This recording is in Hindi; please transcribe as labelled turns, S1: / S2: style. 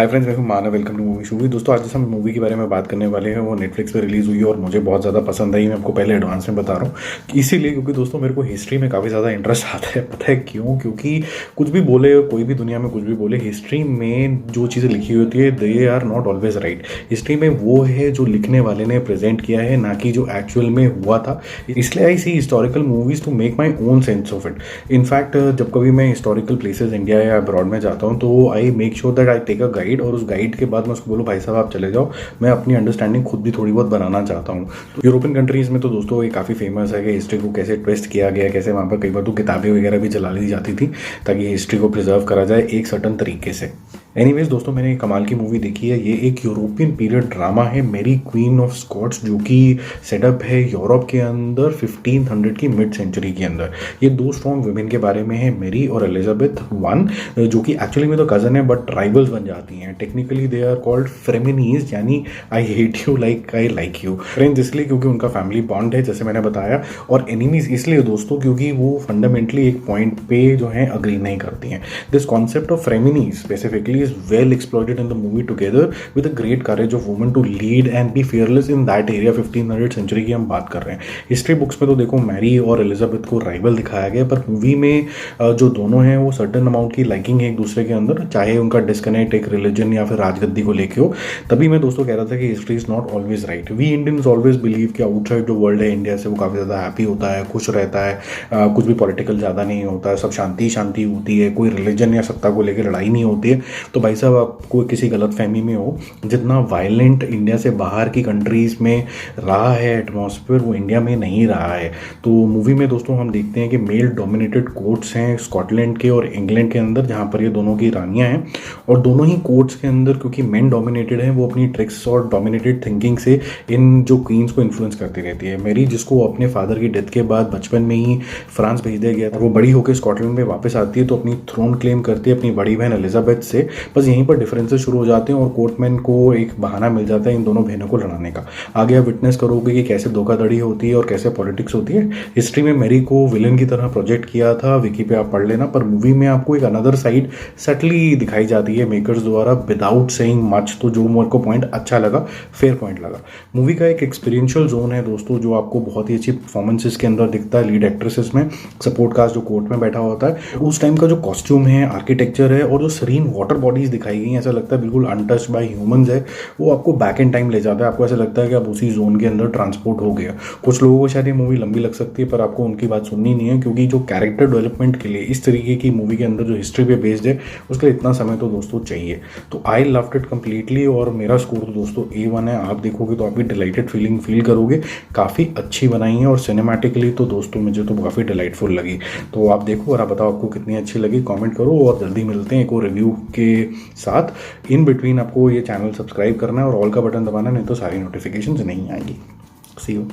S1: हाय फ्रेंड्स, मैं हूं Manav. Welcome to movie shoovie. दोस्तों, आज जिस हम मूवी के बारे में बात करने वाले हैं वो नेटफ्लिक्स पे रिलीज़ हुई है और मुझे बहुत ज़्यादा पसंद आई। मैं आपको पहले एडवांस में बता रहा हूँ इसीलिए क्योंकि दोस्तों मेरे को हिस्ट्री में काफ़ी ज़्यादा इंटरेस्ट आता है। पता है क्यों? क्योंकि कुछ भी बोले, कोई भी दुनिया में कुछ भी बोले, हिस्ट्री में जो चीज़ें लिखी होती है they are not always right. History में वो है जो लिखने वाले ने प्रेजेंट किया है, ना कि जो एक्चुअल में हुआ था। इसलिए I see historical movies to make my own sense of it. In fact जब कभी मैं हिस्टोरिकल प्लेसेस इंडिया या अब्रॉड में जाता हूँ तो I make sure that I take a guide, और उस गाइड के बाद मैं उसको बोलूँ भाई साहब आप चले जाओ, मैं अपनी अंडरस्टैंडिंग खुद भी थोड़ी बहुत बनाना चाहता हूँ। तो यूरोपियन कंट्रीज़ में तो दोस्तों ये काफ़ी फेमस है कि हिस्ट्री को कैसे ट्विस्ट किया गया, कैसे वहाँ पर कई बार तो किताबें वगैरह भी जला ली जाती थी ताकि हिस्ट्री को प्रिजर्व करा जाए एक सर्टन तरीके से। एनीवेज दोस्तों, मैंने एक कमाल की मूवी देखी है। ये एक यूरोपियन पीरियड ड्रामा है, मेरी क्वीन ऑफ स्कॉट्स, जो कि सेटअप है यूरोप के अंदर 1500 की मिड सेंचुरी के अंदर। ये दो स्ट्रॉन्ग वुमेन के बारे में है, मेरी और एलिजाबेथ वन, जो कि एक्चुअली में तो कज़न है बट राइवल्स बन जाती हैं। टेक्निकली दे आर कॉल्ड फ्रेमिनीज, यानी I hate you like I like you. Friends इसलिए क्योंकि उनका फैमिली बॉन्ड है जैसे मैंने बताया, और एनिमीज इसलिए दोस्तों क्योंकि वो फंडामेंटली एक पॉइंट पे जो है अग्री नहीं करती हैं। This concept of frenemies specifically is well exploited in the movie together with a great courage of women to lead and be fearless in that area। 1500 century की हम बात कर रहे हैं। हिस्ट्री बुक्स में तो देखो मैरी और एलिजाबेथ को राइवल दिखाया गया, पर मूवी में जो दोनों हैं वो सर्टन अमाउंट की लाइकिंग है एक दूसरे के अंदर, चाहे उनका डिस्कनेक्ट एक रिलीजन या फिर राजगद्दी को लेके हो। तभी मैं दोस्तों कह रहा था कि history is not always right. We Indians always believe कि आउटसाइड जो वर्ल्ड है इंडिया से वो काफ़ी ज़्यादा हैप्पी होता है, खुश रहता है, कुछ भी पॉलिटिकल ज़्यादा नहीं होता है, सब शांति शांति होती है, कोई रिलीजन या सत्ता को लेकर लड़ाई नहीं होती है। तो भाई साहब आपको किसी गलत फहमी में हो, जितना वायलेंट इंडिया से बाहर की कंट्रीज़ में रहा है एटमॉस्फेयर, वो इंडिया में नहीं रहा है। तो मूवी में दोस्तों हम देखते हैं कि मेल डोमिनेटेड कोर्ट्स हैं स्कॉटलैंड के और इंग्लैंड के अंदर, जहाँ पर ये दोनों की रानियाँ हैं, और दोनों ही कोर्ट्स के अंदर क्योंकि मेन डोमिनेटेड हैं वो अपनी ट्रिक्स और डोमिनेटेड थिंकिंग से इन जो क्वींस को इन्फ्लुएंस करती रहती है। मेरी, जिसको अपने फादर की डेथ के बाद बचपन में ही फ्रांस भेज दिया गया था, वो बड़ी होकर स्कॉटलैंड में वापस आती है तो अपनी थ्रोन क्लेम करती है अपनी बड़ी बहन एलिजाबेथ से। बस यहीं पर डिफरेंसेस शुरू हो जाते हैं और कोर्टमैन को एक बहाना मिल जाता है इन दोनों बहनों को लड़ाने का। आगे आप विटनेस करोगे कि कैसे धोखाधड़ी होती है और कैसे पॉलिटिक्स होती है। हिस्ट्री में मैरी को विलन की तरह प्रोजेक्ट किया था, विकी पे आप पढ़ लेना, पर मूवी में आपको एक अनदर साइड सटली दिखाई जाती है मेकर्स द्वारा विदाउट सेइंग मच। तो जो मेरे को पॉइंट अच्छा लगा, फेयर पॉइंट लगा। मूवी का एक एक्सपीरियंशियल जोन है दोस्तों, जो आपको बहुत ही अच्छी परफॉर्मेंसेस के अंदर दिखता है लीड एक्ट्रेसेस में। सपोर्ट कास्ट जो कोर्ट में बैठा होता है, उस टाइम का जो कॉस्ट्यूम है, आर्किटेक्चर है, और जो सीरीन वाटर बॉडीज दिखाई गई, ऐसा लगता है बिल्कुल अनटच्ड बाय ह्यूमंस है, वो आपको बैक इन टाइम ले जाता है। आपको ऐसा लगता है कि आप उसी जोन के अंदर ट्रांसपोर्ट हो गया। कुछ लोगों को शायद ये मूवी लंबी लग सकती है, पर आपको उनकी बात सुननी नहीं है, क्योंकि जो कैरेक्टर डेवलपमेंट के लिए इस तरीके की मूवी के अंदर जो हिस्ट्री पे बेस्ड है, उसके लिए इतना समय तो दोस्तों चाहिए। तो आई लव्ड इट कम्प्लीटली, और मेरा स्कोर तो दोस्तों A1 है। आप देखोगे तो आप भी डिलाइटेड फीलिंग फील करोगे। काफ़ी अच्छी बनाई है, और सिनेमैटिकली तो दोस्तों मुझे तो काफ़ी डिलाइटफुल लगी। तो आप देखो और आप बताओ आपको कितनी अच्छी लगी, कमेंट करो, और जल्दी मिलते हैं एक और रिव्यू के साथ। इन बिटवीन आपको ये चैनल सब्सक्राइब करना है और ऑल का बटन दबाना, नहीं तो सारी नोटिफिकेशंस नहीं आएंगी। सी यू।